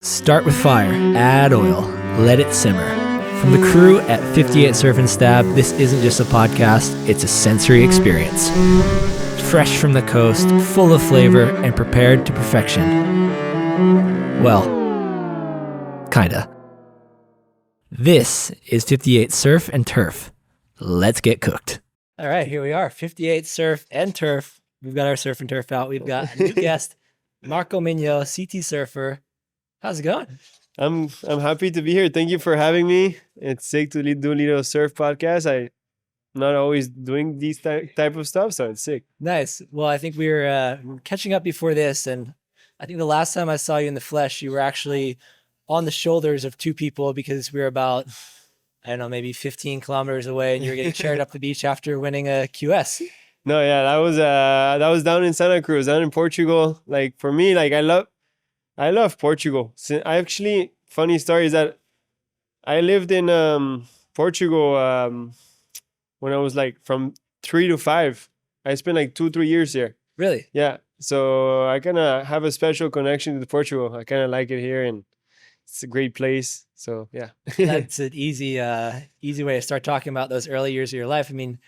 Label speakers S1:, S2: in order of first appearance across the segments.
S1: Start with fire, add oil, let it simmer. From the crew at 58 Surf and Stab, this isn't just a podcast, it's a sensory experience. Fresh from the coast, full of flavor, and prepared to perfection. Well, kinda. This is 58 Surf and Turf. Let's get cooked. All right, here we are, 58 Surf and Turf. We've got our surf and turf out. We've got a new guest, Marco Mignot, CT surfer. How's it going?
S2: I'm happy to be here. Thank you for having me. It's sick to do a little surf podcast. I'm not always doing these type of stuff, so it's sick.
S1: Nice. Well, I think we were catching up before this, and I think the last time I saw you in the flesh, you were actually on the shoulders of two people because we were about, I don't know, maybe 15 kilometers away, and you were getting cheered up the beach after winning a QS.
S2: No, yeah, that was down in Santa Cruz, down in Portugal. Like for me, like I love Portugal. I actually, funny story is that I lived in Portugal when I was like from 3 to 5. I spent like 2-3 years here.
S1: Really?
S2: Yeah. So I kind of have a special connection to Portugal. I kind of like it here, and it's a great place. So yeah.
S1: That's an easy way to start talking about those early years of your life. I mean,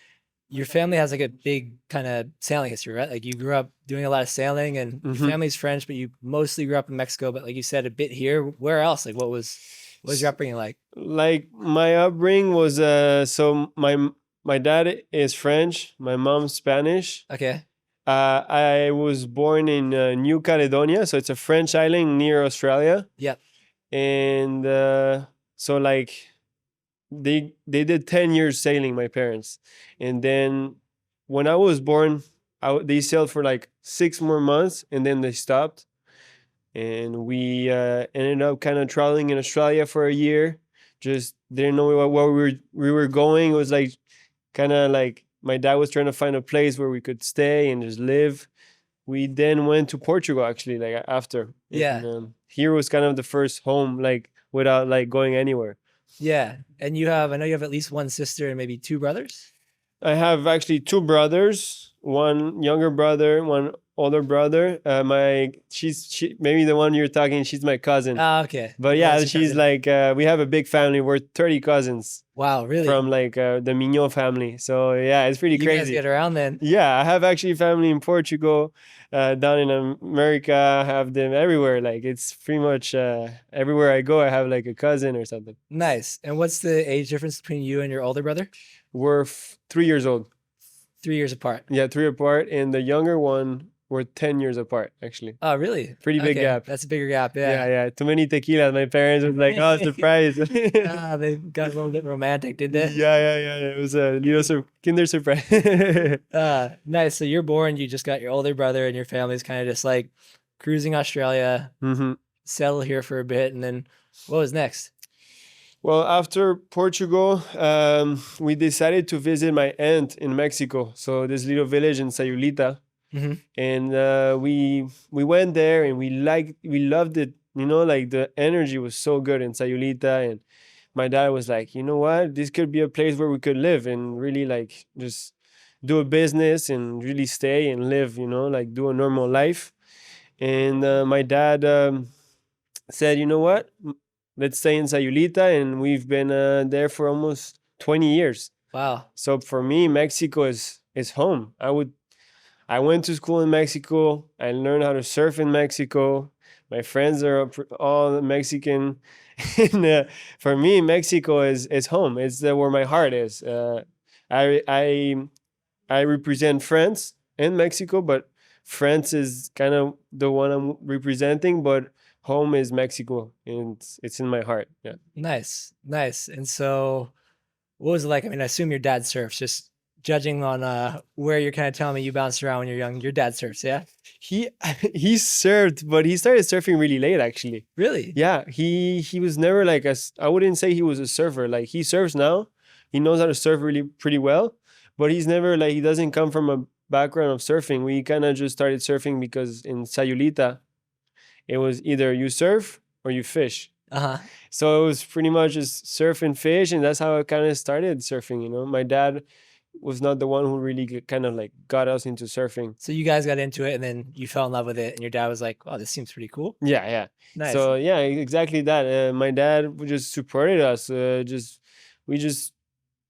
S1: your family has like a big kind of sailing history, right? Like you grew up doing a lot of sailing, and your family's French, but you mostly grew up in Mexico. But like you said, a bit here. Where else? Like what was your upbringing like?
S2: Like my upbringing was so my dad is French, my mom's Spanish.
S1: Okay.
S2: I was born in New Caledonia, so it's a French island near Australia.
S1: Yep.
S2: And so like they did 10 years sailing, my parents, and then when I was born, they sailed for like 6 more months, and then they stopped, and we ended up kind of traveling in Australia for a year. Just didn't know where we were going. It was like kind of like my dad was trying to find a place where we could stay and just live. We then went to Portugal actually, like after.
S1: Yeah.
S2: And, here was kind of the first home, like without like going anywhere.
S1: Yeah. And I know you have at least one sister and maybe 2 brothers.
S2: I have actually 2 brothers, one younger brother, one older brother. She maybe the one you're talking, she's my cousin.
S1: Ah, okay.
S2: But yeah, she's like, we have a big family. We're 30 cousins.
S1: Wow, really?
S2: From like the Mignot family. So yeah, it's pretty crazy.
S1: You guys get around then.
S2: Yeah, I have actually family in Portugal, down in America. I have them everywhere. Like it's pretty much everywhere I go, I have like a cousin or something.
S1: Nice. And what's the age difference between you and your older brother?
S2: We're 3 years old.
S1: 3 years apart.
S2: Yeah, 3 apart, and the younger one, we're 10 years apart, actually.
S1: Oh, really?
S2: Pretty big gap.
S1: That's a bigger gap, yeah.
S2: Yeah. Too many tequilas. My parents were like, oh, surprise.
S1: They got a little bit romantic, did they?
S2: Yeah. It was a little kinder surprise.
S1: Nice. So you're born, you just got your older brother, and your family's kind of just like cruising Australia, settle here for a bit, and then what was next?
S2: Well, after Portugal, we decided to visit my aunt in Mexico. So this little village in Sayulita. And we went there, and we loved it. You know, like the energy was so good in Sayulita, and my dad was like, you know what, this could be a place where we could live and really like just do a business and really stay and live, you know, like do a normal life. And my dad said, you know what, let's stay in Sayulita, and we've been there for almost 20 years.
S1: Wow.
S2: So for me, Mexico is home. I went to school in Mexico. I learned how to surf in Mexico. My friends are all Mexican. And for me, Mexico is home. It's where my heart is. I represent France and Mexico, but France is kind of the one I'm representing, but home is Mexico, and it's in my heart. Yeah.
S1: Nice. And so what was it like? I mean, I assume your dad surfs, just judging on where you're kind of telling me you bounced around when you're young. Your dad surfs, yeah?
S2: He surfed, but he started surfing really late, actually.
S1: Really?
S2: Yeah, he was never like I wouldn't say he was a surfer. Like he surfs now. He knows how to surf really pretty well, but he's never like, he doesn't come from a background of surfing. We kind of just started surfing because in Sayulita, it was either you surf or you fish. So it was pretty much just surf and fish, and that's how I kind of started surfing, you know. My dad was not the one who really kind of like got us into surfing.
S1: So you guys got into it, and then you fell in love with it, and your dad was like, "Oh, this seems pretty cool."
S2: Yeah.
S1: Nice.
S2: So yeah, exactly that. My dad just supported us. We just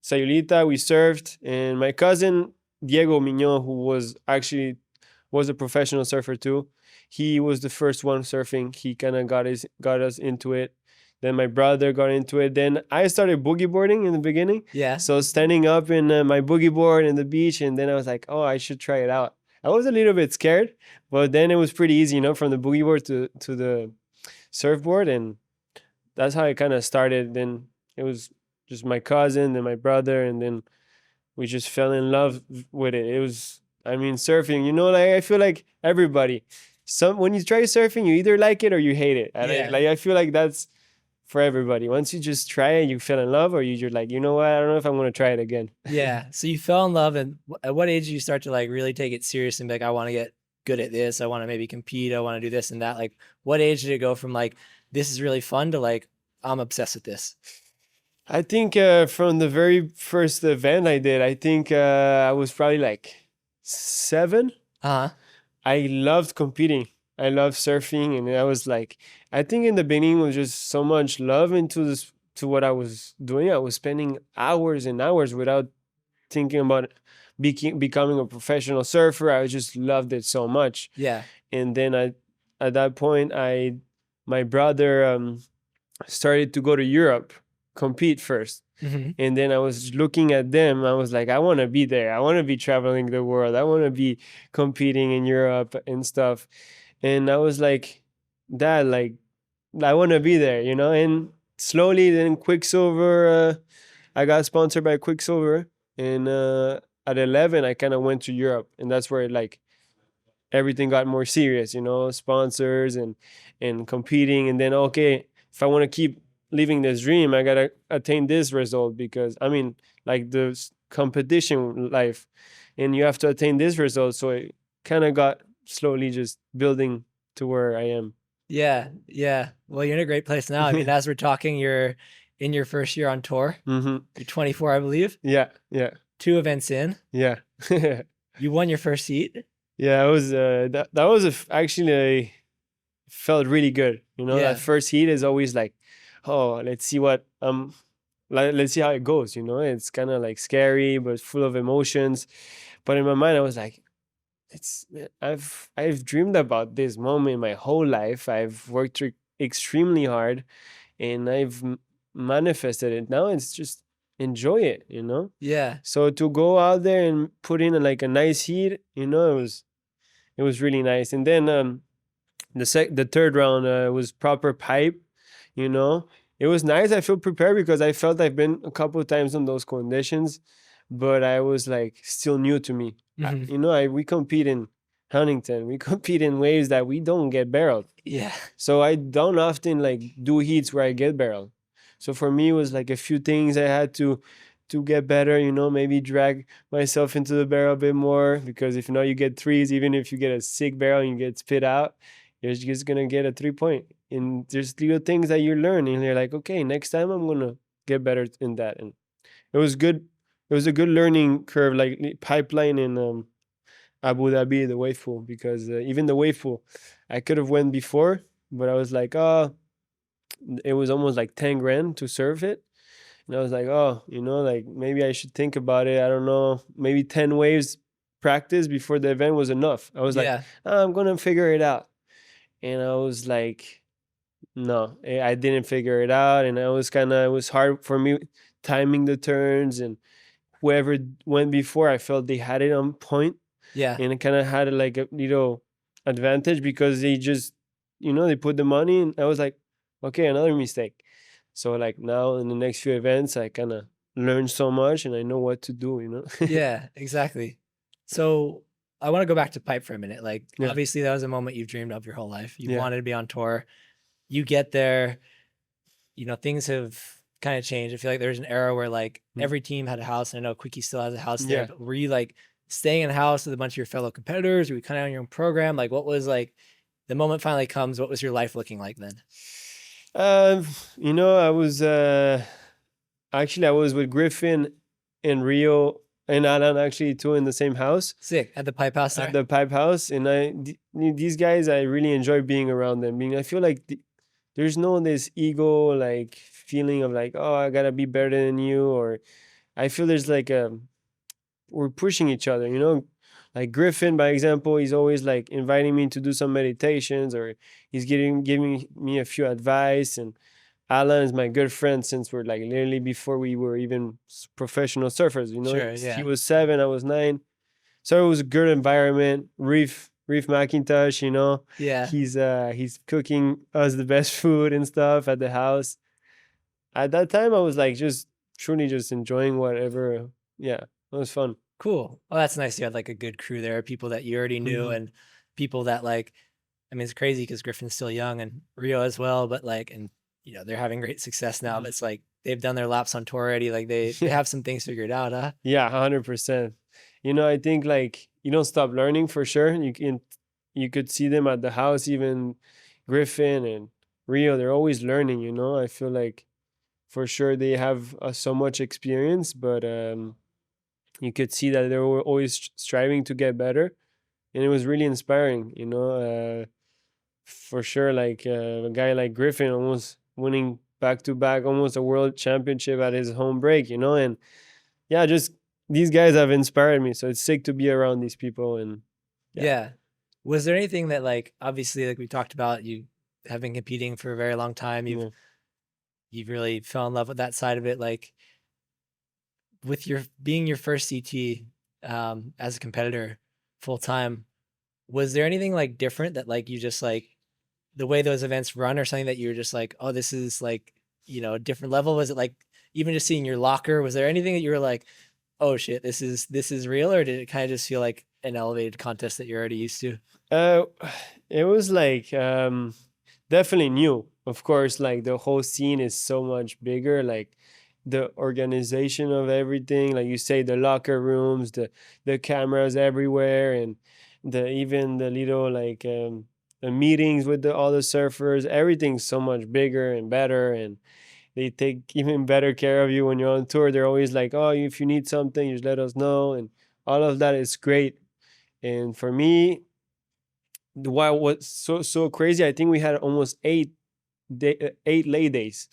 S2: Sayulita, we surfed, and my cousin Diego Mignot, who was a professional surfer too. He was the first one surfing. He kind of got us into it. Then my brother got into it. Then I started boogie boarding in the beginning.
S1: Yeah.
S2: So standing up in my boogie board in the beach, and then I was like, oh, I should try it out. I was a little bit scared, but then it was pretty easy, from the boogie board to the surfboard, and that's how it kind of started. Then it was just my cousin, then my brother, and then we just fell in love with it. It was, I mean, surfing, like I feel like everybody, when you try surfing, you either like it or you hate it. And I feel like that's for everybody. Once you just try it, you fell in love, or you're like, you know what, I don't know if I'm going to try it again.
S1: Yeah. So you fell in love, and at what age did you start to like really take it serious and be like, I want to get good at this, I want to maybe compete, I want to do this and that? Like, what age did it go from like, this is really fun to like, I'm obsessed with this?
S2: I think from the very first event I did, I think I was probably like 7.
S1: Uh-huh.
S2: I loved competing. I loved surfing, and I was like, I think in the beginning was just so much love into this, to what I was doing. I was spending hours and hours without thinking about becoming a professional surfer. I just loved it so much.
S1: Yeah.
S2: And then at that point, my brother started to go to Europe, compete first.
S1: Mm-hmm.
S2: And then I was looking at them. I was like, I want to be there. I want to be traveling the world. I want to be competing in Europe and stuff. And I was like, Dad, like, I want to be there, And slowly, then Quicksilver, I got sponsored by Quicksilver. And at 11, I kind of went to Europe. And that's where, like, everything got more serious, sponsors and competing. And then, okay, if I want to keep living this dream, I gotta attain this result, because I mean, like, the competition life, and you have to attain this result. So it kind of got slowly just building to where I am.
S1: Yeah. Well, you're in a great place now. I mean, as we're talking, you're in your first year on tour.
S2: Mm-hmm.
S1: You're 24, I believe.
S2: Yeah.
S1: 2 events in.
S2: Yeah.
S1: You won your first heat.
S2: Yeah, it was that was actually felt really good. That first heat is always like, oh, let's see let's see how it goes. It's kind of like scary but full of emotions. But in my mind, I was like, I've dreamed about this moment my whole life. I've worked extremely hard, and I've manifested it. Now it's just enjoy it.
S1: Yeah.
S2: So to go out there and put in like a nice heat, it was really nice. And then the third round was proper pipe. It was nice. I feel prepared because I felt I've been a couple of times in those conditions, but I was like still new to me.
S1: Mm-hmm.
S2: We compete in Huntington. We compete in waves that we don't get barreled.
S1: Yeah.
S2: So I don't often like do heats where I get barreled. So for me, it was like a few things I had to get better, maybe drag myself into the barrel a bit more, because if not, you get threes. Even if you get a sick barrel and you get spit out, you're just going to get a 3-point. And there's little things that you learn, and you're like, okay, next time I'm going to get better in that. And it was good. It was a good learning curve, like pipeline in Abu Dhabi, the wave pool, because even the wave pool, I could have went before, but I was like, oh, it was almost like 10 grand to serve it. And I was like, oh, like maybe I should think about it. I don't know. Maybe 10 waves practice before the event was enough. I was like, I'm going to figure it out. And I was like, no, I didn't figure it out. And it was hard for me timing the turns, and whoever went before, I felt they had it on point.
S1: Yeah.
S2: And it kind of had like a little advantage because they just, they put the money, and I was like, okay, another mistake. So like now in the next few events, I kind of learned so much, and I know what to do,
S1: Yeah, exactly. So I want to go back to pipe for a minute. Like, obviously that was a moment you've dreamed of your whole life. You wanted to be on tour. You get there, things have kind of changed. I feel like there's an era where like every team had a house, and I know Quickie still has a house there. But were you like staying in a house with a bunch of your fellow competitors? Were you kind of on your own program? Like, what was like the moment finally comes? What was your life looking like then?
S2: I was I was with Griffin and Rio and Alan actually too in the same house.
S1: Sick. At the pipe house there?
S2: At the pipe house. And these guys, I really enjoy being around them. I feel like there's no this ego like feeling of like, oh, I gotta be better than you, or I feel there's like we're pushing each other, you know. Like Griffin, by example, he's always like inviting me to do some meditations, or he's giving me a few advice. And Alan is my good friend since we're like literally before we were even professional surfers. You know,
S1: Sure, yeah.
S2: He was 7, I was 9, so it was a good environment. Reef McIntosh, you know,
S1: Yeah.
S2: He's cooking us the best food and stuff at the house. At that time, I was like just truly just enjoying whatever. Yeah, it was fun.
S1: Cool. Oh, that's nice. You had like a good crew there, people that you already knew, and people that like, I mean, it's crazy because Griffin's still young and Rio as well, but like, and you know, they're having great success now, but it's like they've done their laps on tour already. Like they have some things figured out, huh?
S2: Yeah, 100%. You know, I think like you don't stop learning for sure. You could see them at the house, even Griffin and Rio, they're always learning, you know. I feel like for sure they have so much experience, but you could see that they were always striving to get better, and it was really inspiring, you know. For sure, like a guy like Griffin almost winning back to back, almost a world championship at his home break, you know. And yeah, just these guys have inspired me, so it's sick to be around these people. And
S1: yeah. Was there anything that like, obviously, like we talked about, you have been competing for a very long time, you've really fell in love with that side of it, like with your being your first CT as a competitor full time, was there anything like different that like you just like the way those events run, or something that you were just like, oh, this is like, you know, a different level? Was it like even just seeing your locker, was there anything that you were like, oh shit, this is real? Or did it kind of just feel like an elevated contest that you're already used to?
S2: It was like definitely new. Of course, like the whole scene is so much bigger, like the organization of everything, like you say, the locker rooms, the cameras everywhere, and even the little like the meetings with all the surfers, everything's so much bigger and better, and they take even better care of you when you're on tour. They're always like, oh, if you need something, just let us know, and all of that is great. And for me, why was so crazy, I think we had almost 8 lay days.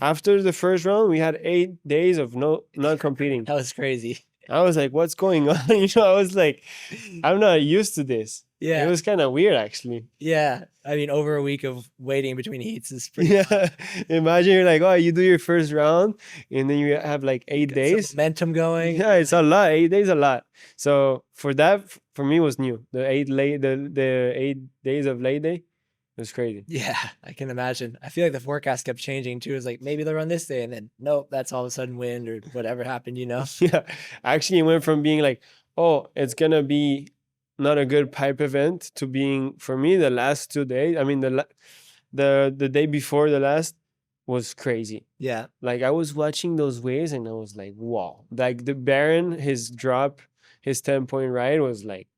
S2: After the first round, we had 8 days of not competing.
S1: That was crazy.
S2: I was like, what's going on? You know, I was like, I'm not used to this.
S1: Yeah.
S2: It was kind of weird, actually.
S1: Yeah. I mean, over a week of waiting between heats is pretty
S2: Imagine you're like, oh, you do your first round and then you have like 8 days.
S1: Momentum going.
S2: Yeah, it's a lot. 8 days, a lot. So for that, for me, was new. The 8 days of lay day. It was crazy.
S1: Yeah, I can imagine. I feel like the forecast kept changing too. It's like maybe they'll run this day, and then nope, that's all of a sudden wind or whatever happened, you know?
S2: Yeah, actually, it went from being like, oh, it's gonna be not a good pipe event, to being, for me, the last 2 days. I mean, the day before the last was crazy.
S1: Yeah,
S2: like I was watching those waves and I was like, wow. Like the Baron, his drop, his 10-point ride was like,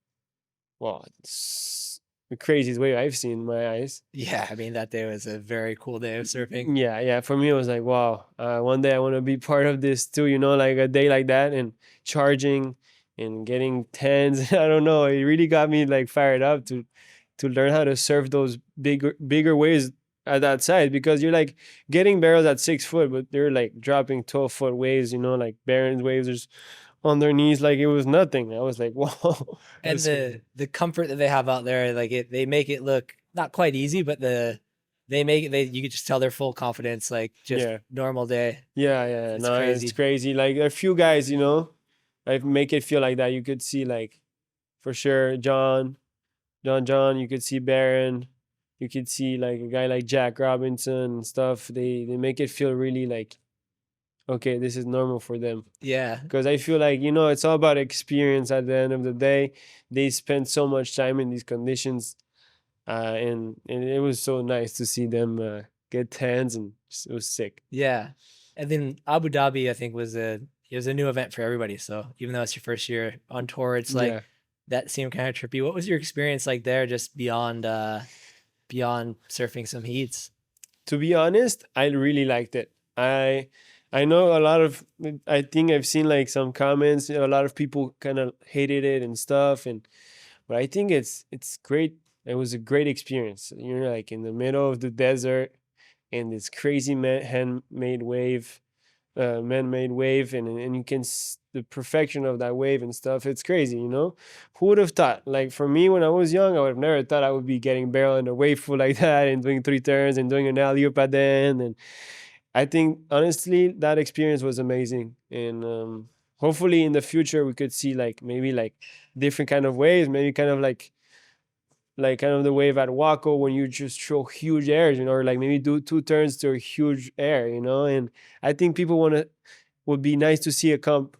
S2: wow, it's the craziest wave I've seen in my eyes.
S1: Yeah, I mean, that day was a very cool day of surfing.
S2: Yeah. For me, it was like, wow, one day I want to be part of this too, you know, like a day like that, and charging and getting tens. I don't know. It really got me like fired up to learn how to surf those bigger waves at that side, because you're like getting barrels at 6 foot, but they're like dropping 12-foot waves, you know, like Baron's waves. There's on their knees like it was nothing. I was like, wow.
S1: And the comfort that they have out there, like they make it look not quite easy, but you could just tell their full confidence, like just normal day.
S2: Yeah. It's crazy. It's crazy. Like there are a few guys, you know, I make it feel like that. You could see like for sure John, you could see Baron, you could see like a guy like Jack Robinson and stuff. They make it feel really like, okay, this is normal for them.
S1: Yeah.
S2: Because I feel like, you know, it's all about experience at the end of the day. They spend so much time in these conditions. And it was so nice to see them get tens, and it was sick.
S1: Yeah. And then Abu Dhabi, I think, was a new event for everybody. So even though it's your first year on tour, it's like that seemed kind of trippy. What was your experience like there, just beyond surfing some heats?
S2: To be honest, I really liked it. I know a lot of, I think I've seen like some comments, a lot of people kind of hated it and stuff. But I think it's great. It was a great experience. You're like in the middle of the desert and this crazy man-made wave, and you can the perfection of that wave and stuff. It's crazy, you know. Who would have thought? Like for me, when I was young, I would have never thought I would be getting barrel in a wave pool like that and doing 3 turns and doing an alley-oop at the end. And I think honestly that experience was amazing, and hopefully in the future we could see like maybe like different kind of waves, maybe kind of like kind of the wave at Waco when you just throw huge airs, you know, or like maybe do 2 turns to a huge air, you know. And I think people would be nice to see a comp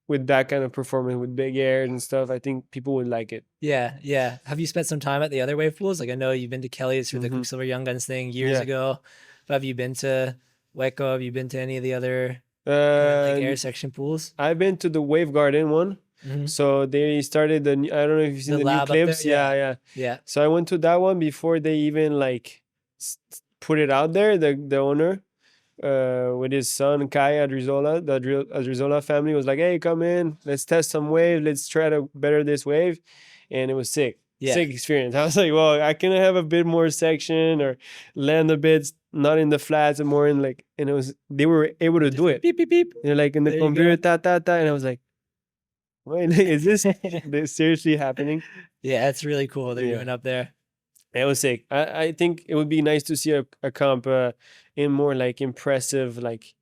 S2: with that kind of performance with big airs and stuff. I think people would like it.
S1: Yeah, yeah. Have you spent some time at the other wave pools? Like I know you've been to Kelly's for the Quicksilver Young Guns thing years ago. But have you been to Waco? Have you been to any of the other like air section pools?
S2: I've been to the Wave Garden one. So they started I don't know if you've seen the new clips. Yeah. So I went to that one before they even like put it out there. The owner, with his son Kai Adrizola, the Adrizola family was like, "Hey, come in, let's test some wave, let's try to better this wave," and it was sick. Sick experience. I was like, well, I can have a bit more section or land a bit not in the flats and more in like, and they were able to do it.
S1: Beep beep beep.
S2: They're like in the computer, ta ta ta, and I was like, wait, is this seriously happening?
S1: Yeah, it's really cool they're doing up there.
S2: It was sick. I think it would be nice to see a comp in more like impressive, like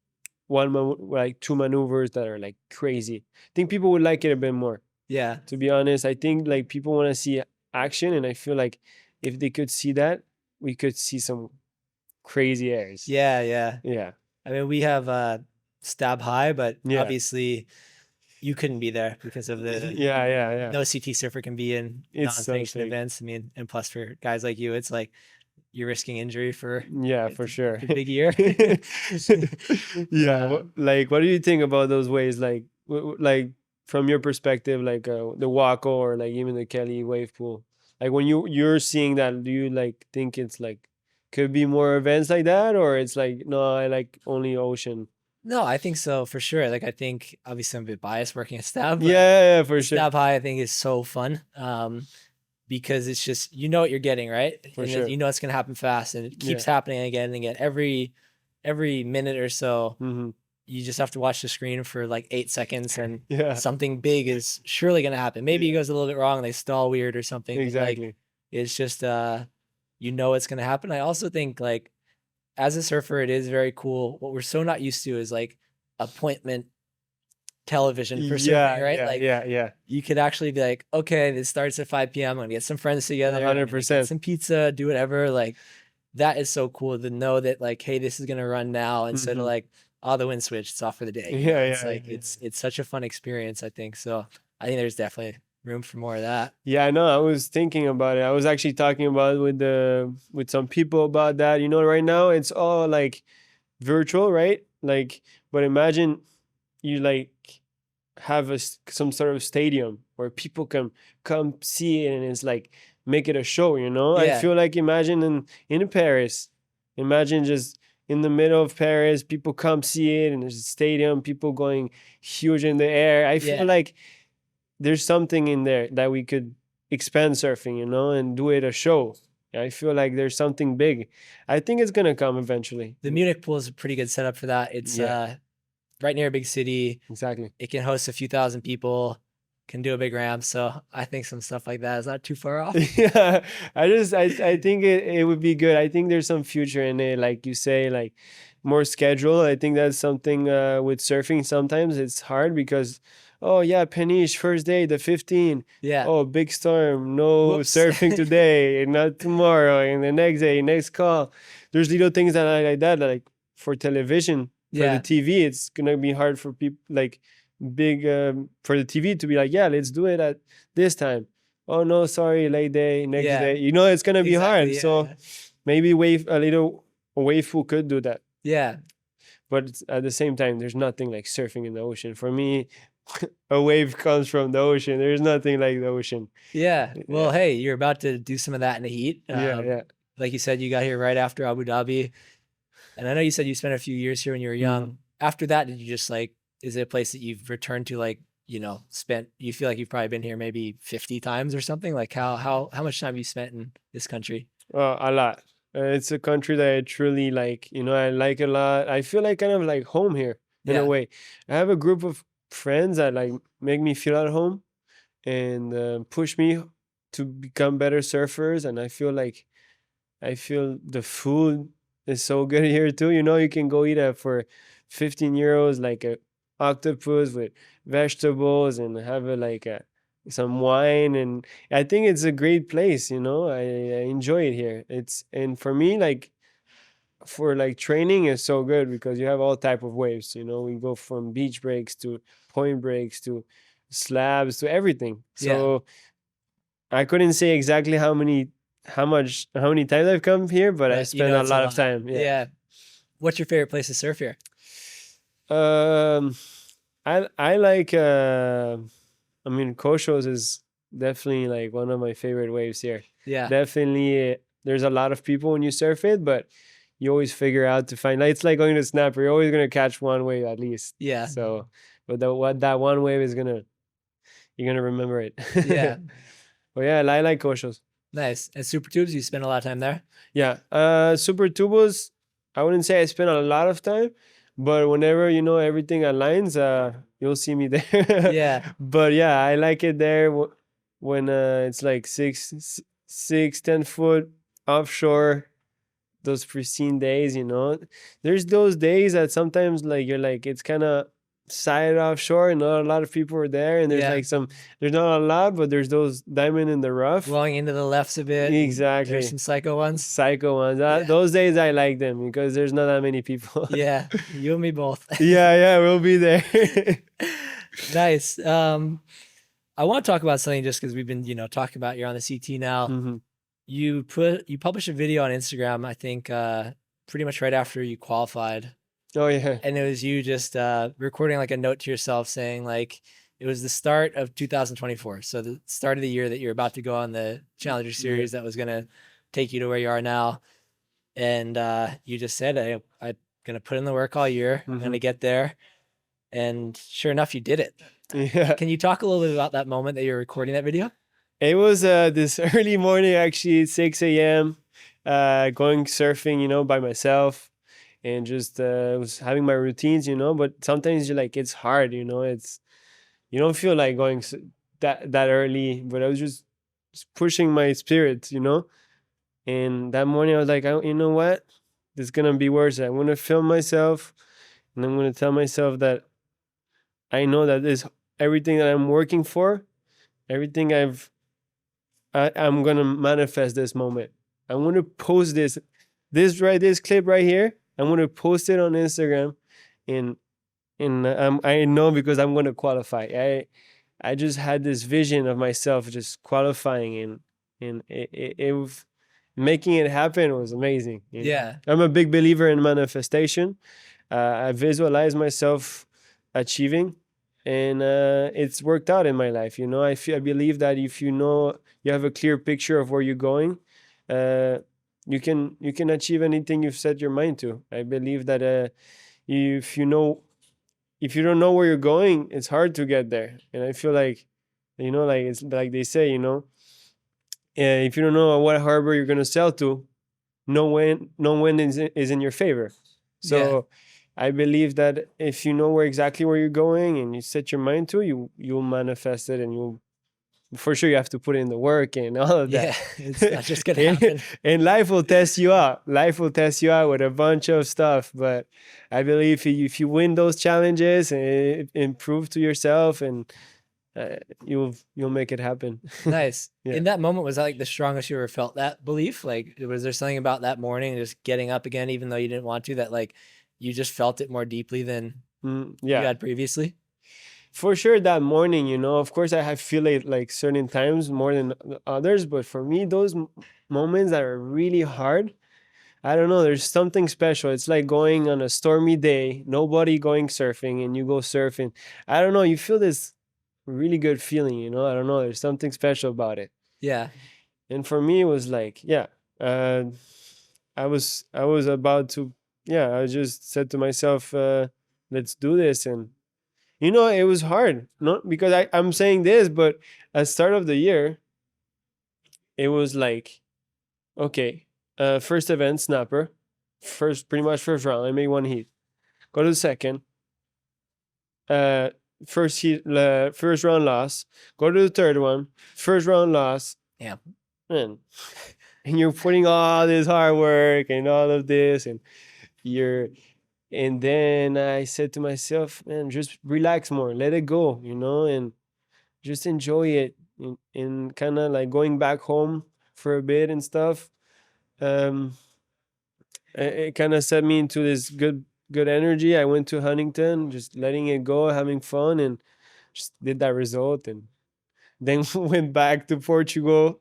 S2: like 2 maneuvers that are like crazy. I think people would like it a bit more.
S1: Yeah.
S2: To be honest, I think like people want to see action, and I feel like if they could see that, we could see some crazy airs.
S1: Yeah.
S2: I
S1: mean, we have Stab High, but obviously you couldn't be there because of the no CT surfer can be in non-sanctioned events. I mean, and plus for guys like you, it's like you're risking injury for
S2: for sure
S1: a big year.
S2: Like what do you think about those waves, like from your perspective, like the Waco or like even the Kelly wave pool? Like when you're seeing that, do you like think it's like could be more events like that, or it's like no, I like only ocean?
S1: No, I think so for sure. Like I think obviously I'm a bit biased working at Stab.
S2: Yeah, for sure.
S1: Stab High I think is so fun. Because it's just, you know what you're getting, right?
S2: For sure.
S1: You know it's gonna happen fast, and it keeps happening again and again. Every minute or so, you just have to watch the screen for like 8 seconds, and something big is surely gonna happen. Maybe it goes a little bit wrong, and they stall weird or something.
S2: Exactly.
S1: Like, it's just you know it's gonna happen. I also think like as a surfer, it is very cool. What we're so not used to is like appointment television for surfing, right? You could actually be like, okay, this starts at 5 p.m. I'm gonna get some friends together,
S2: 100%,
S1: get some pizza, do whatever. Like that is so cool to know that like, hey, this is gonna run now, instead of like, oh, the wind switch, it's off for the day. It's such a fun experience, I think. So I think there's definitely room for more of that.
S2: Yeah, I know. I was thinking about it. I was actually talking about it with some people about that. You know, right now it's all like virtual, right? Like, but imagine you like have some sort of stadium where people can come see it, and it's like make it a show, you know? I feel like imagine in Paris, imagine just in the middle of Paris, people come see it, and there's a stadium, people going huge in the air. I feel like there's something in there that we could expand surfing, you know, and do it a show. I feel like there's something big. I think it's gonna come eventually.
S1: The Munich Pool is a pretty good setup for that. It's right near a big city.
S2: Exactly.
S1: It can host a few thousand people, can do a big ramp. So I think some stuff like that is not too far off.
S2: Yeah, I think it would be good. I think there's some future in it, like you say, like more schedule. I think that's something with surfing. Sometimes it's hard because, oh yeah, Peniche first day, the 15.
S1: Yeah.
S2: Oh, big storm, no surfing today, not tomorrow, and the next day, next call. There's little things that I like that, like for television. For the TV, it's gonna be hard for people like big for the TV to be like, yeah, let's do it at this time. Oh no, sorry, late day, next day. You know, it's gonna be hard. So maybe a wave pool could do that.
S1: Yeah.
S2: But at the same time, there's nothing like surfing in the ocean. For me, a wave comes from the ocean. There's nothing like the ocean.
S1: Yeah. Well, hey, you're about to do some of that in the heat. Like you said, you got here right after Abu Dhabi. And I know you said you spent a few years here when you were young. after that, did you just like, is it a place that you've returned to, like, you feel like you've probably been here maybe 50 times or something? Like how much time have you spent in this country?
S2: A lot. It's a country that I truly like. I like a lot. I feel like kind of like home here in a way. I have a group of friends that like make me feel at home and push me to become better surfers. And I feel the food is so good here too. You can go eat for 15 euros, like a octopus with vegetables and have some wine. And I think it's a great place. I enjoy it here. And for me, like for like training is so good because you have all type of waves. We go from beach breaks to point breaks to slabs to everything. So I couldn't say exactly how many times I've come here, but I spent a lot of time.
S1: Yeah. What's your favorite place to surf here?
S2: I like Koshos is definitely like one of my favorite waves here.
S1: Yeah.
S2: Definitely there's a lot of people when you surf it, but you always figure out to find, like, it's like going to Snapper. You're always gonna catch one wave at least.
S1: Yeah.
S2: So but that one wave is you're gonna remember it.
S1: Yeah.
S2: But yeah, I like Koshos.
S1: Nice. And Super Tubos, you spend a lot of time there?
S2: Yeah. Super Tubos, I wouldn't say I spend a lot of time, but whenever everything aligns, you'll see me there.
S1: Yeah.
S2: But yeah, I like it there when it's like 10 foot offshore, those pristine days. There's those days that sometimes like you're like it's kind of side offshore and not a lot of people are there, and there's there's not a lot, but there's those diamond in the rough
S1: blowing into the lefts a bit.
S2: Exactly.
S1: There's some psycho ones.
S2: Those days I like them because there's not that many people.
S1: Yeah, you and me both.
S2: yeah, we'll be there.
S1: Nice. I want to talk about something just because we've been talking about you're on the CT now.
S2: Mm-hmm.
S1: You published a video on Instagram, I think pretty much right after you qualified.
S2: Oh yeah.
S1: And it was you just recording like a note to yourself saying like it was the start of 2024. So the start of the year that you're about to go on the Challenger Series that was going to take you to where you are now. And you just said, I'm going to put in the work all year. I'm going to get there. And sure enough, you did it.
S2: Yeah.
S1: Can you talk a little bit about that moment that you're recording that video?
S2: It was this early morning, actually, 6 a.m., going surfing, by myself. And just was having my routines, but sometimes you're like, it's hard, it's, you don't feel like going that early, but I was just pushing my spirits, and that morning I was like, you know what, this is going to be worse. I'm going to film myself and I'm going to tell myself that I know that this, everything that I'm working for, everything I'm going to manifest this moment. I'm going to post this clip right here. I'm going to post it on Instagram, and I know because I'm going to qualify. I just had this vision of myself just qualifying, and it making it happen was amazing.
S1: Yeah.
S2: I'm a big believer in manifestation. I visualize myself achieving, and it's worked out in my life. I believe that if you have a clear picture of where you're going, you can achieve anything you've set your mind to. I believe that if you don't know where you're going, it's hard to get there. And I feel like, like it's like they say, if you don't know what harbor you're gonna sail to, no wind is in your favor. So I believe that if you know exactly where you're going and you set your mind to, you'll manifest it, and for sure you have to put in the work and all of that.
S1: Yeah, it's not just gonna happen.
S2: And life will test you out. Life will test you out with a bunch of stuff. But I believe if you win those challenges and improve to yourself, and you'll make it happen.
S1: Nice. In that moment, was that like the strongest you ever felt that belief? Like, was there something about that morning, just getting up again, even though you didn't want to, that like you just felt it more deeply than you had previously?
S2: For sure, that morning, of course, I feel it like certain times more than others. But for me, those moments that are really hard, I don't know, there's something special. It's like going on a stormy day, nobody going surfing, and you go surfing. I don't know, you feel this really good feeling, I don't know, there's something special about it.
S1: Yeah.
S2: And for me, it was like, I was about to, I just said to myself, let's do this. And it was hard, not because I'm saying this, but at start of the year, it was like, okay, first event, snapper, pretty much first round, I made one heat. Go to the second, first round loss. Go to the third one, first round loss.
S1: Yeah.
S2: And you're putting all this hard work and all of this, and then I said to myself, man, just relax more, let it go, and just enjoy it, and kind of like going back home for a bit and stuff. It kind of set me into this good energy. I went to Huntington, just letting it go, having fun, and just did that result, and then went back to Portugal,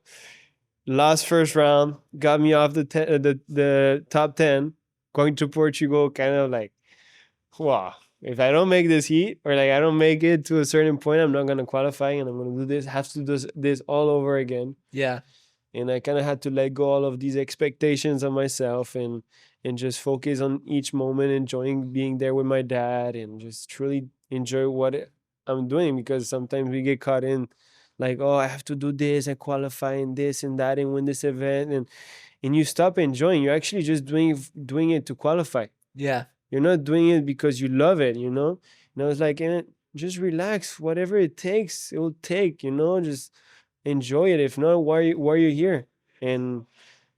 S2: lost first round, got me off the top 10, going to Portugal, kind of like, wow, if I don't make this heat, or like I don't make it to a certain point, I'm not going to qualify, and I'm going to do this, have to do this all over again.
S1: Yeah.
S2: And I kind of had to let go all of these expectations of myself, and just focus on each moment, enjoying being there with my dad, and just truly enjoy what I'm doing, because sometimes we get caught in like, oh, I have to do this and qualify and this and that and win this event, and you stop enjoying. You're actually just doing it to qualify.
S1: Yeah.
S2: You're not doing it because you love it, it's like, just relax. Whatever it takes, it will take, just enjoy it. If not, why are you here? And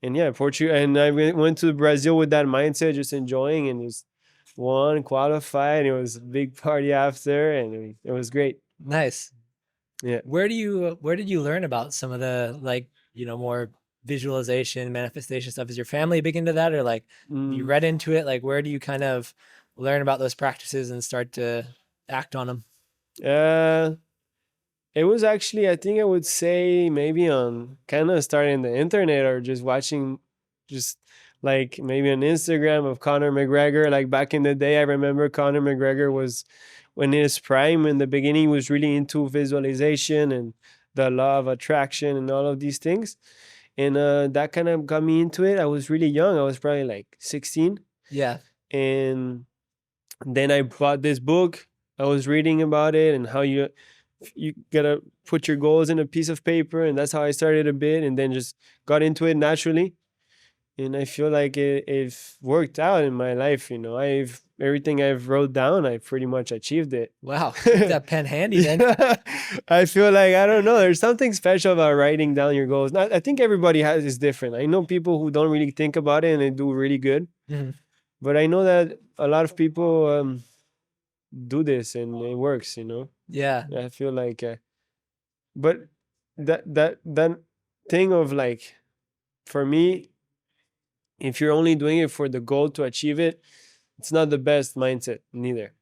S2: yeah, Portugal, and I went to Brazil with that mindset, just enjoying, and just won, qualified, and it was a big party after, and it was great.
S1: Nice.
S2: Yeah.
S1: Where did you learn about some of the, like, more visualization, manifestation stuff? Is your family big into that, or like you read into it? Like, where do you kind of learn about those practices and start to act on them?
S2: It was actually, I think I would say, maybe on kind of starting the internet, or just watching, just like maybe on Instagram of Conor McGregor. Like back in the day, I remember Conor McGregor was, when in his prime, in the beginning, was really into visualization and the law of attraction and all of these things. And that kind of got me into it. I was really young. I was probably like 16.
S1: Yeah.
S2: And then I bought this book. I was reading about it, and how you gotta put your goals in a piece of paper, and that's how I started a bit, and then just got into it naturally. And I feel like it worked out in my life. Everything I've wrote down, I pretty much achieved it.
S1: Wow. Keep that pen handy then.
S2: I feel like, I don't know, there's something special about writing down your goals. I think everybody is different. I know people who don't really think about it and they do really good.
S1: Mm-hmm.
S2: But I know that a lot of people do this, and it works,
S1: Yeah.
S2: I feel like, but that thing of like, for me, if you're only doing it for the goal to achieve it, it's not the best mindset neither.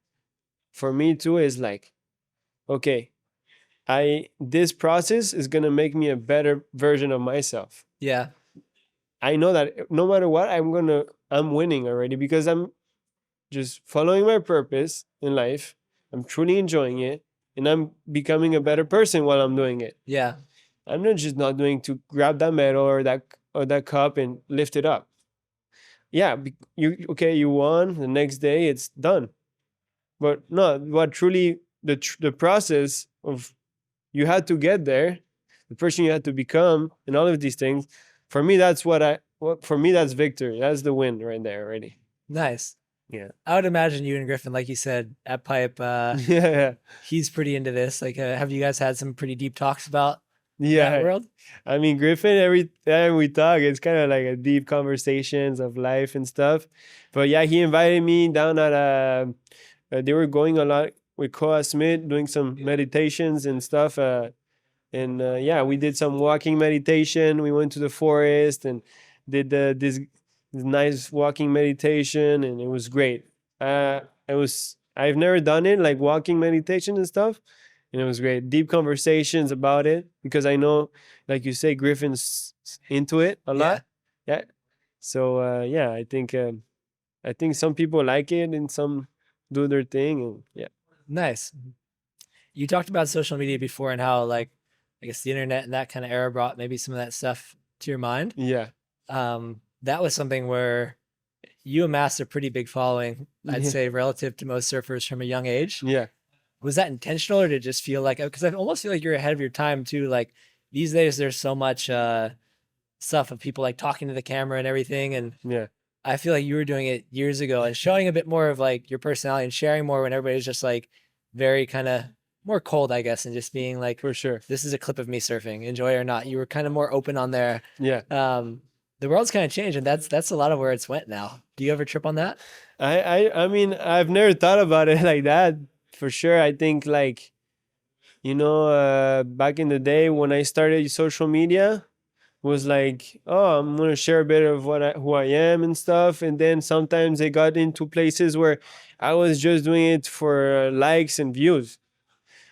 S2: For me too, is like, okay, this process is gonna make me a better version of myself.
S1: Yeah.
S2: I know that no matter what, I'm winning already, because I'm just following my purpose in life. I'm truly enjoying it, and I'm becoming a better person while I'm doing it.
S1: Yeah.
S2: I'm not doing to grab that medal or that cup and lift it up. Yeah, you won. The next day it's done. But no, what truly the process of, you had to get there, the person you had to become, and all of these things. For me, that's for me, that's victory. That's the win right there already.
S1: Nice.
S2: Yeah.
S1: I would imagine you and Griffin, like you said, at Pipe,
S2: yeah.
S1: he's pretty into this. Like, have you guys had some pretty deep talks about
S2: that
S1: world?
S2: I mean, Griffin, every time we talk, it's kind of like a deep conversations of life and stuff. But yeah, he invited me down at they were going a lot with Koa Smith, doing some meditations and stuff. Yeah, we did some walking meditation. We went to the forest and did this nice walking meditation, and it was great. I've never done it, like walking meditation and stuff, and it was great. Deep conversations about it, because I know, like you say, Griffin's into it a lot. Yeah. So yeah, I think some people like it and some do their thing, and yeah.
S1: Nice. You talked about social media before, and how, like, I guess the internet and that kind of era brought maybe some of that stuff to your mind.
S2: Yeah.
S1: That was something where you amassed a pretty big following, I'd say, relative to most surfers from a young age.
S2: Yeah.
S1: Was that intentional, or did it just feel like, because I almost feel like you're ahead of your time too. Like these days there's so much stuff of people like talking to the camera and everything. And
S2: Yeah.
S1: I feel like you were doing it years ago and showing a bit more of like your personality and sharing more when everybody's just like very kind of more cold, I guess, and just being like,
S2: For sure.
S1: this is a clip of me surfing, enjoy it or not. You were kind of more open on there.
S2: Yeah.
S1: The world's kind of changed, and that's a lot of where it's went now. Do you ever trip on that?
S2: I mean, I've never thought about it like that. For sure. I think like, back in the day when I started social media, was like, oh, I'm gonna share a bit of who I am and stuff. And then sometimes I got into places where I was just doing it for likes and views,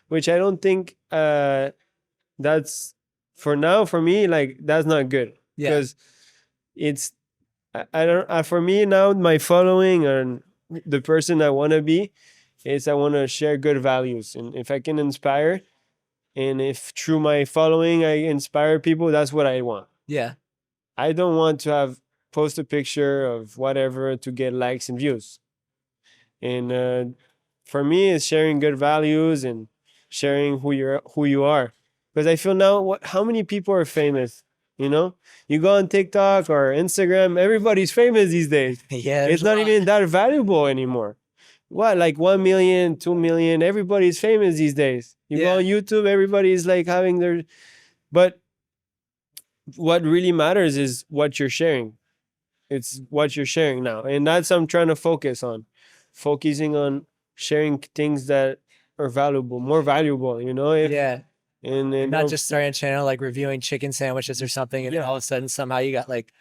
S2: which I don't think that's for now for me. Like that's not good
S1: Yeah.
S2: because it's I don't for me now my following and the person I want to be is I want to share good values, and if I can inspire. And if through my following I inspire people, that's what I want.
S1: Yeah.
S2: I don't want to post a picture of whatever to get likes and views. And for me, it's sharing good values and sharing who you are. Because I feel now, how many people are famous? You go on TikTok or Instagram, everybody's famous these days.
S1: Yeah.
S2: It's not even that valuable anymore. What, like 1 million, 2 million? Everybody's famous these days. You go on YouTube, everybody's like having their. But what really matters is what you're sharing. It's what you're sharing now. And that's I'm trying to focus on. Focusing on sharing things that are valuable, more valuable,
S1: Yeah.
S2: And
S1: not just starting a channel like reviewing chicken sandwiches or something, and all of a sudden somehow you got like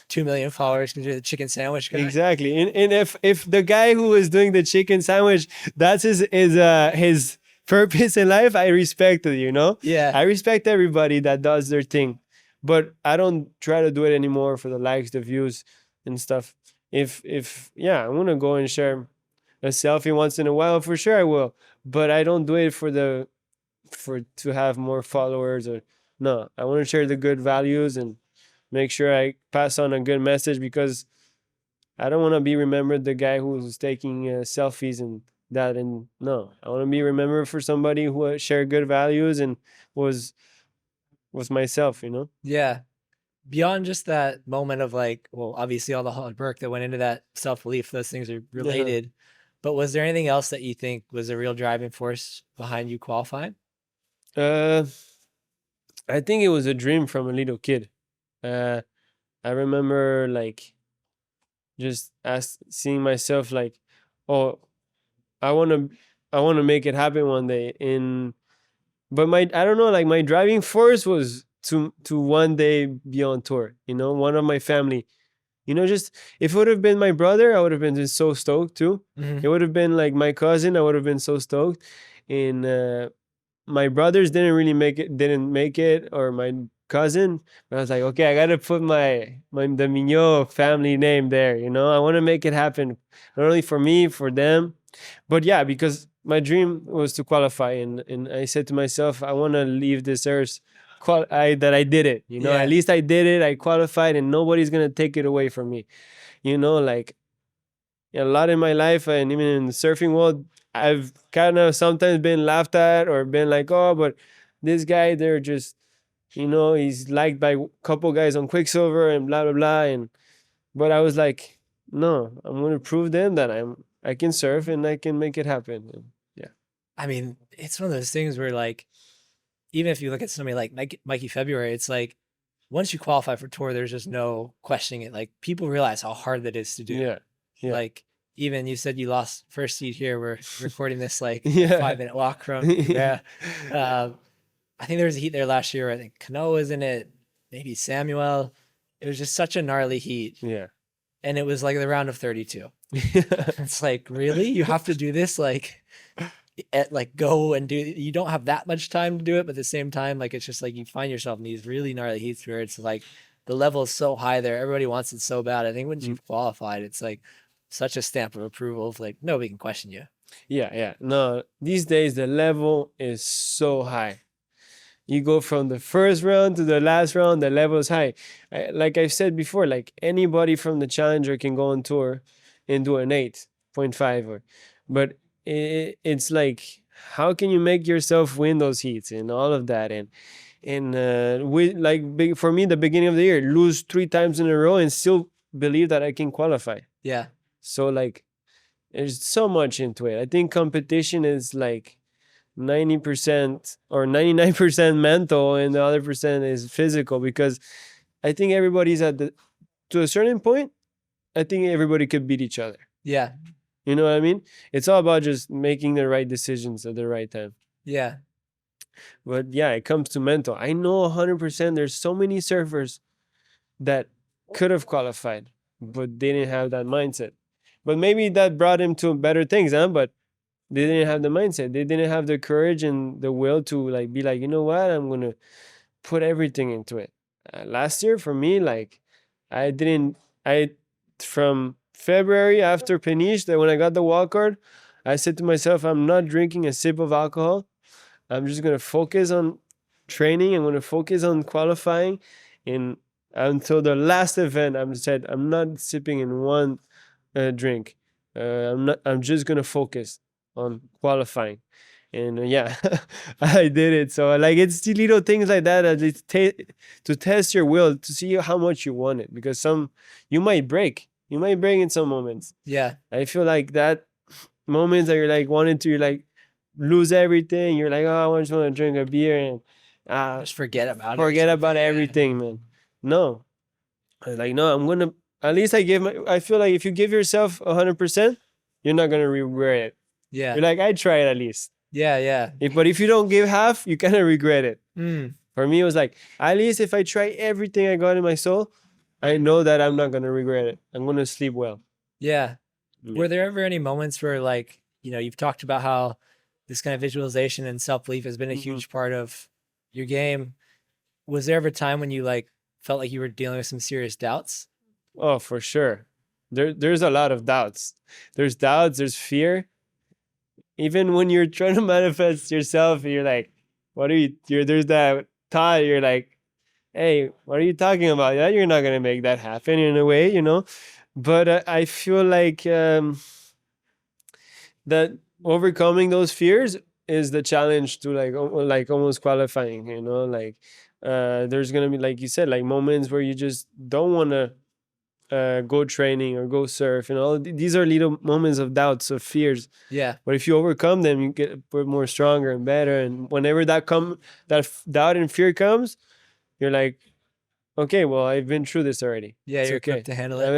S1: 2 million followers can do the chicken sandwich guy.
S2: Exactly. And if the guy who is doing the chicken sandwich, that's his purpose in life, I respect it,
S1: Yeah.
S2: I respect everybody that does their thing. But I don't try to do it anymore for the likes, the views and stuff. If I'm gonna go and share a selfie once in a while, for sure I will. But I don't do it to have more followers or no. I want to share the good values and make sure I pass on a good message, because I don't want to be remembered the guy who was taking selfies and that. And no, I want to be remembered for somebody who shared good values and was myself,
S1: Yeah. Beyond just that moment of like, well, obviously all the hard work that went into that self-belief, those things are related. But was there anything else that you think was a real driving force behind you qualifying?
S2: I think it was a dream from a little kid. I remember like just seeing myself like, oh, I want to make it happen one day. But I don't know, like my driving force was to one day be on tour. One of my family. Just if it would have been my brother, I would have been just so stoked too.
S1: Mm-hmm.
S2: It would have been like my cousin, I would have been so stoked. And my brothers didn't make it, or my cousin. But I was like, okay, I gotta put the Mignot family name there. I want to make it happen, not only for me, for them, but yeah, because my dream was to qualify, and I said to myself, I want to leave this earth that I did it. At least I did it. I qualified, and nobody's gonna take it away from me. Like a lot in my life, and even in the surfing world, I've kind of sometimes been laughed at or been like, oh, but this guy, they're just, he's liked by a couple guys on Quicksilver and blah blah blah. But I was like, no, I'm gonna prove them that I can surf and I can make it happen. And yeah.
S1: I mean, it's one of those things where like, even if you look at somebody like Mikey February, it's like once you qualify for tour, there's just no questioning it. Like people realize how hard that is to do.
S2: Yeah.
S1: Like even you said you lost first seed here. We're recording this like 5-minute walk from. I think there was a heat there last year. I think Cano was in it, maybe Samuel. It was just such a gnarly heat.
S2: Yeah.
S1: And it was like the round of 32. It's like, really? You have to do this go and do, you don't have that much time to do it, but at the same time, like it's just like you find yourself in these really gnarly heats where it's like the level is so high there, everybody wants it so bad. I think once you've qualified, it's like such a stamp of approval of like nobody can question you.
S2: Yeah. No, these days the level is so high. You go from the first round to the last round, the level is high. Like I've said before, like anybody from the challenger can go on tour and do an 8.5 but it's like, how can you make yourself win those heats and all of that? And we like for me, the beginning of the year, lose 3 times in a row and still believe that I can qualify.
S1: Yeah.
S2: So like, there's so much into it. I think competition is like 90% or 99% mental and the other percent is physical, because I think everybody's to a certain point, I think everybody could beat each other.
S1: Yeah.
S2: You know what I mean? It's all about just making the right decisions at the right time.
S1: Yeah.
S2: But yeah, it comes to mental. I know 100% there's so many surfers that could have qualified, but they didn't have that mindset. But maybe that brought him to better things, huh? But they didn't have the mindset. They didn't have the courage and the will to like be like, you know what? I'm gonna put everything into it. Last year for me, like I from February after Peniche, that when I got the wild card, I said to myself, I'm not drinking a sip of alcohol. I'm just gonna focus on training. I'm gonna focus on qualifying, and until the last event, I'm not sipping in one drink. I'm just gonna focus on qualifying, and yeah, I did it. So like, it's the little things like that to test your will, to see how much you want it, because you might break in some moments.
S1: Yeah.
S2: I feel like that moments that you're like wanting to like lose everything. You're like, oh, I just want to drink a beer and
S1: just forget about
S2: everything, man. No, like, no, I'm gonna, at least I feel like if you give yourself 100%, you're not gonna regret it.
S1: Yeah.
S2: You're like, I tried at least.
S1: Yeah. Yeah.
S2: But if you don't give half, you kind of regret it.
S1: Mm.
S2: For me, it was like, at least if I try everything I got in my soul, I know that I'm not gonna regret it. I'm gonna sleep well.
S1: Yeah. Were there ever any moments where, like, you've talked about how this kind of visualization and self-belief has been a huge part of your game. Was there ever a time when you like felt like you were dealing with some serious doubts?
S2: Oh, for sure. There's a lot of doubts. There's doubts, there's fear. Even when you're trying to manifest yourself, you're like, there's that thought, you're like, hey, what are you talking about? Yeah, you're not going to make that happen in a way, But I feel like that overcoming those fears is the challenge to like almost qualifying, like there's going to be, like you said, like moments where you just don't want to go training or go surf, these are little moments of doubts, of fears.
S1: Yeah.
S2: But if you overcome them, you get more stronger and better. And whenever that doubt and fear comes, you're like, okay, well, I've been through this already.
S1: Yeah,
S2: it's
S1: you're
S2: okay.
S1: equipped to handle it.
S2: I'm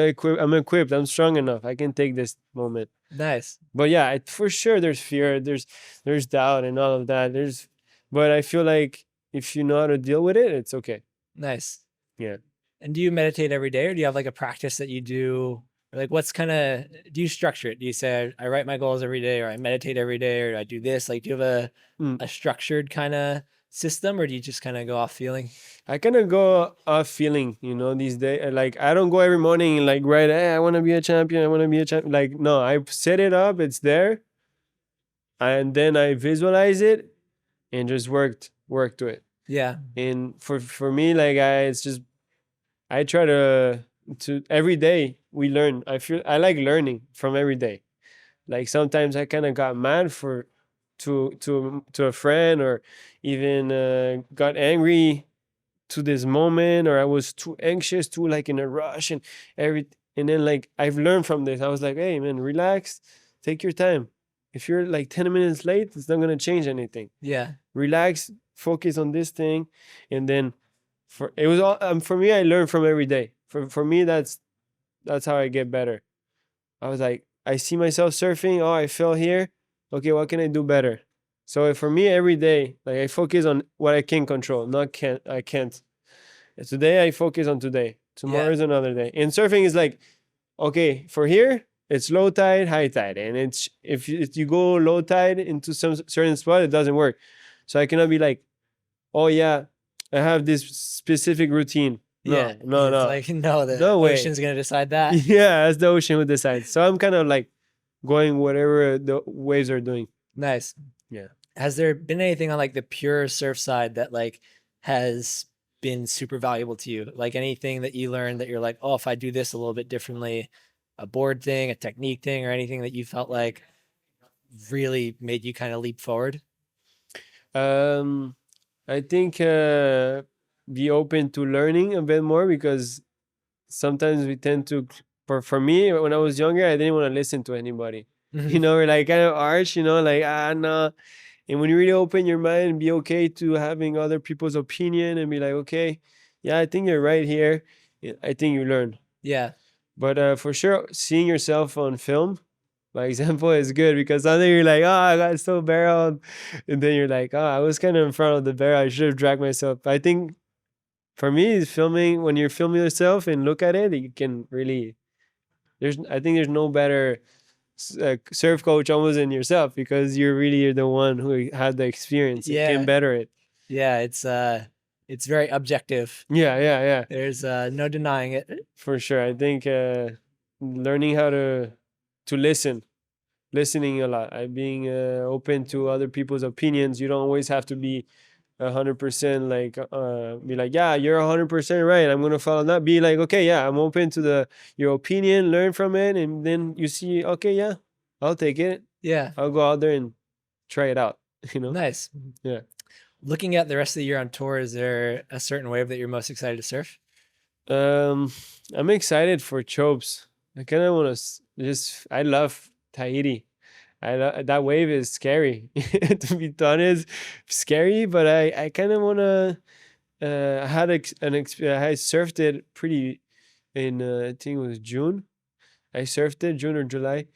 S2: equipped. I'm strong enough. I can take this moment.
S1: Nice.
S2: But yeah, for sure, there's fear. There's doubt and all of that. But I feel like if you know how to deal with it, it's okay.
S1: Nice.
S2: Yeah.
S1: And do you meditate every day, or do you have like a practice that you do? Or like, do you structure it? Do you say, I write my goals every day, or I meditate every day, or I do this? Like, do you have a structured kind of system, or do you just kind of go off feeling?
S2: I kind of go off feeling, these days. Like, I don't go every morning and like write, hey, I want to be a champion. I want to be a champion. Like, no, I set it up. It's there. And then I visualize it and just work to it.
S1: Yeah.
S2: And for me, like, I try to every day we learn. I like learning from every day. Like, sometimes I kind of got mad to a friend, or even got angry to this moment, or I was too anxious, too like in a rush and then like I've learned from this. I was like, hey man, relax, take your time. If you're like 10 minutes late, it's not gonna change anything.
S1: Yeah. Relax,
S2: focus on this thing. And then for me, I learn from every day. For me, that's how I get better. I was like, I see myself surfing, oh, I fell here, okay, what can I do better? So for me, every day, like, I focus on what I can control, I can't. Today I focus on today. Tomorrow is another day. And surfing is like, okay, for here it's low tide, high tide, and it's if you go low tide into some certain spot, it doesn't work. So I cannot be like, oh yeah, I have this specific routine. No.
S1: Like, the ocean's gonna decide that.
S2: Yeah, as the ocean would decide. So I'm kind of like going whatever the waves are doing.
S1: Nice.
S2: Yeah.
S1: Has there been anything on like the pure surf side that like has been super valuable to you? Like anything that you learned that you're like, oh, if I do this a little bit differently, a board thing, a technique thing, or anything that you felt like really made you kind of leap forward?
S2: Um, I think be open to learning a bit more, because sometimes we tend to, for me, when I was younger, I didn't want to listen to anybody.
S1: Mhm.
S2: We're like kind of arch, like, no. And when you really open your mind and be okay to having other people's opinion and be like, okay, yeah, I think you're right here, I think you learn.
S1: Yeah.
S2: But for sure, seeing yourself on film, by example, is good, because something you're like, oh, I got so barreled. And then you're like, oh, I was kind of in front of the barrel. I should have dragged myself. I think for me, is filming, when you're filming yourself and look at it, you can really, I think there's no better surf coach almost than yourself, because you're really the one who had the experience and can
S1: Yeah.
S2: better it.
S1: Yeah. It's very objective.
S2: Yeah.
S1: There's no denying it.
S2: For sure. I think learning how to listening a lot, being open to other people's opinions. You don't always have to be 100% like be like, yeah, you're 100% right, I'm gonna follow that. Be like, okay, yeah, I'm open to your opinion, learn from it, and then you see, okay, yeah, I'll take it.
S1: Yeah.
S2: I'll go out there and try it out.
S1: Nice.
S2: Yeah.
S1: Looking at the rest of the year on tour, is there a certain wave that you're most excited to surf?
S2: I'm excited for Chopes. I kind of want to I love Tahiti. That wave is scary. To be honest, scary, but I kind of want to. I had I surfed it pretty in I think it was June. I surfed it June or July,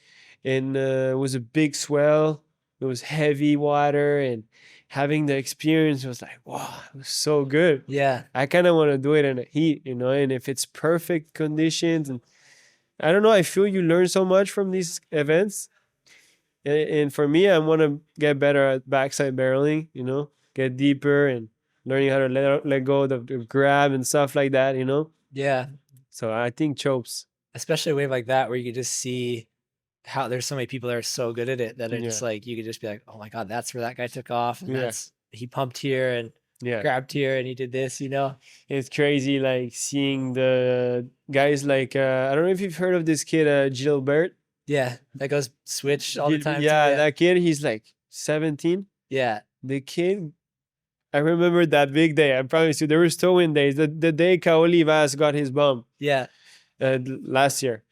S2: and it was a big swell. It was heavy water, and having the experience was like, wow, it was so good.
S1: Yeah.
S2: I kind of want to do it in the heat, and if it's perfect conditions, and I don't know, I feel you learn so much from these events. And for me, I want to get better at backside barreling, get deeper and learning how to let go of the grab and stuff like that.
S1: Yeah.
S2: So I think Chopes.
S1: Especially a wave like that where you could just see how there's so many people that are so good at it that it's
S2: Yeah.
S1: like you could just be like, oh my God, that's where that guy took off. And
S2: Yeah.
S1: he pumped here and
S2: Yeah.
S1: grabbed here and he did this,
S2: It's crazy, like seeing the guys like I don't know if you've heard of this kid, Gilbert.
S1: Yeah. That goes switch all the time.
S2: Yeah, that kid, he's like 17.
S1: Yeah.
S2: The kid, I remember that big day. I promise you, there was towing days. The day Kaoli Vaz got his bum.
S1: Yeah.
S2: Last year.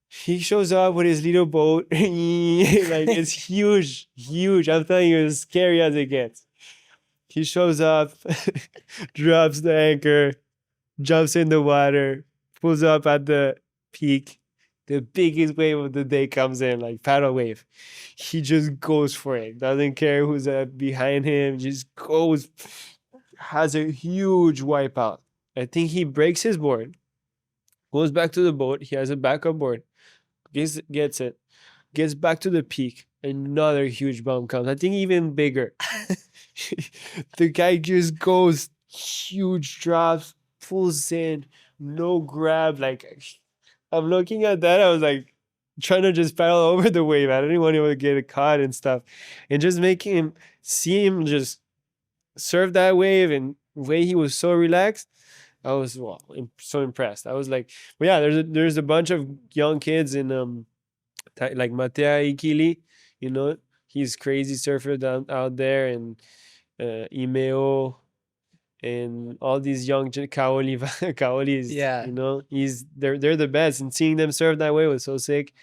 S2: He shows up with his little boat. Like, it's huge. I'm telling you, it's scary as it gets. He shows up, drops the anchor, jumps in the water, pulls up at the peak. The biggest wave of the day comes in, like paddle wave. He just goes for it. Doesn't care who's behind him. Just goes. Has a huge wipeout. I think he breaks his board. Goes back to the boat. He has a backup board. Gets it. Gets back to the peak. Another huge bump comes. I think even bigger. The guy just goes huge drops, pulls in, no grab. Like, I'm looking at that. I was like trying to just paddle over the wave. I didn't want to get caught and stuff. And just making him see him just surf that wave, and the way he was so relaxed. I was so impressed. I was like, well, yeah, there's a bunch of young kids in like Matea Ikili, he's crazy surfer down out there, and Imeo, and all these young Kaolis.
S1: Yeah.
S2: They're the best, and seeing them surf that way was so sick.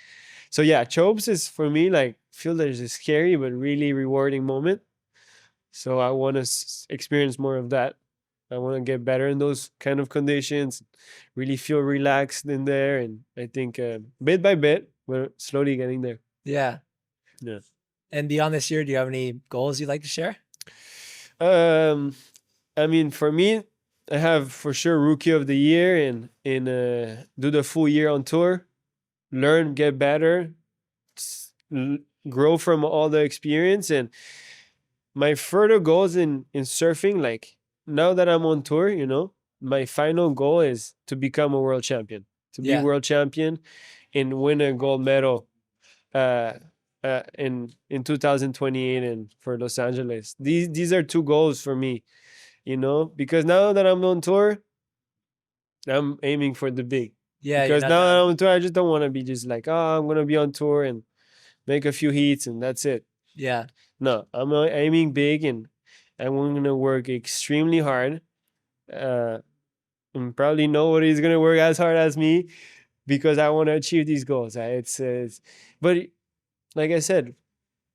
S2: So yeah, Chopes is for me like feel there's a scary but really rewarding moment. So I want to experience more of that. I want to get better in those kind of conditions, really feel relaxed in there. And I think bit by bit, we're slowly getting there.
S1: Yeah.
S2: Yeah.
S1: And beyond this year, do you have any goals you'd like to share?
S2: I mean, for me, I have for sure Rookie of the Year, and do the full year on tour, learn, get better, grow from all the experience. And my further goals in surfing, like, now that I'm on tour, my final goal is to become a world champion, to be world champion and win a gold medal in 2028 and for Los Angeles. These are two goals for me, because now that I'm on tour, I'm aiming for the big.
S1: Yeah,
S2: Because now that I'm on tour, I just don't want to be just like, oh, I'm gonna be on tour and make a few heats and that's it.
S1: Yeah.
S2: No, I'm aiming big, and I'm gonna work extremely hard. And probably nobody's gonna work as hard as me because I want to achieve these goals. But like I said,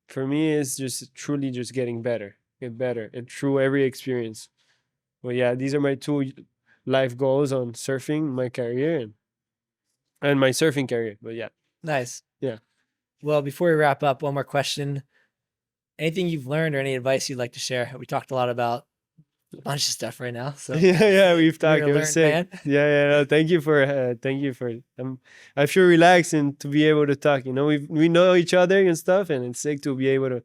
S2: for me, it's just truly just getting better, get better, and through every experience. But yeah, these are my two life goals on surfing, my career, and my surfing career. But yeah,
S1: Nice.
S2: Yeah.
S1: Well, before we wrap up, one more question. Anything you've learned or any advice you'd like to share? We talked a lot about a bunch of stuff right now. So
S2: we've talked.
S1: You're a
S2: It was
S1: learned
S2: sick.
S1: man.
S2: Yeah. No, thank you for. I feel relaxed and to be able to talk. We know each other and stuff, and it's sick to be able to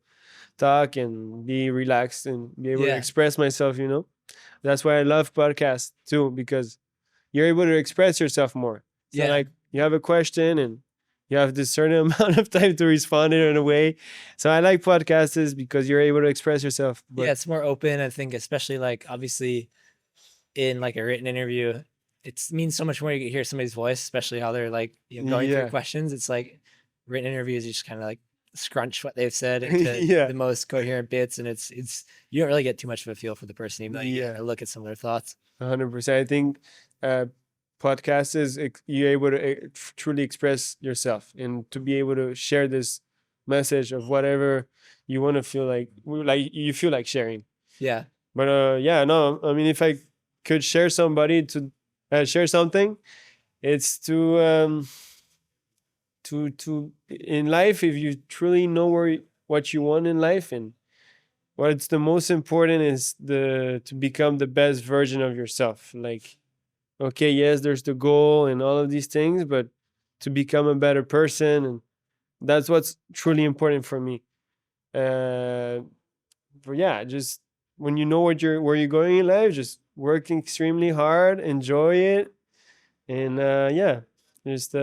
S2: talk and be relaxed and be able to
S1: Yeah.
S2: express myself. That's why I love podcasts too, because you're able to express yourself more. So
S1: Yeah.
S2: like you have a question and you have this certain amount of time to respond it in a way. So I like podcasts because you're able to express yourself. But
S1: Yeah, it's more open. I think, especially like obviously in like a written interview, it means so much more. You hear somebody's voice, especially how they're like going through
S2: Yeah.
S1: questions. It's like written interviews, you just kind of like scrunch what they've said into
S2: Yeah.
S1: the most coherent bits, and it's you don't really get too much of a feel for the person, even though you
S2: Yeah.
S1: get a look at some of their thoughts.
S2: 100%. I think podcast is you're able to truly express yourself and to be able to share this message of whatever you want to feel like you feel like sharing.
S1: Yeah.
S2: But yeah, no, I mean, if I could share somebody to share something, it's to in life, if you truly know what you want in life and what's the most important is to become the best version of yourself. Like, okay, yes, there's the goal and all of these things, but to become a better person, and that's what's truly important for me. But yeah, just when you know where you're going in life, just working extremely hard, enjoy it, and yeah, just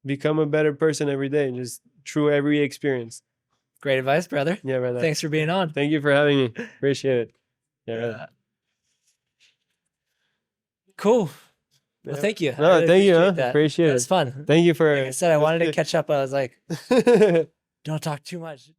S2: become a better person every day, just through every experience.
S1: Great advice, brother.
S2: Yeah, brother.
S1: Thanks for being on.
S2: Thank you for having me. Appreciate it. Yeah, brother.
S1: Cool. Well,
S2: Yeah.
S1: thank you.
S2: No,
S1: really
S2: thank you.
S1: appreciate that.
S2: Appreciate
S1: That
S2: it.
S1: was fun.
S2: Thank you for.
S1: Like I said, I wanted to catch up. I was like, don't talk too much.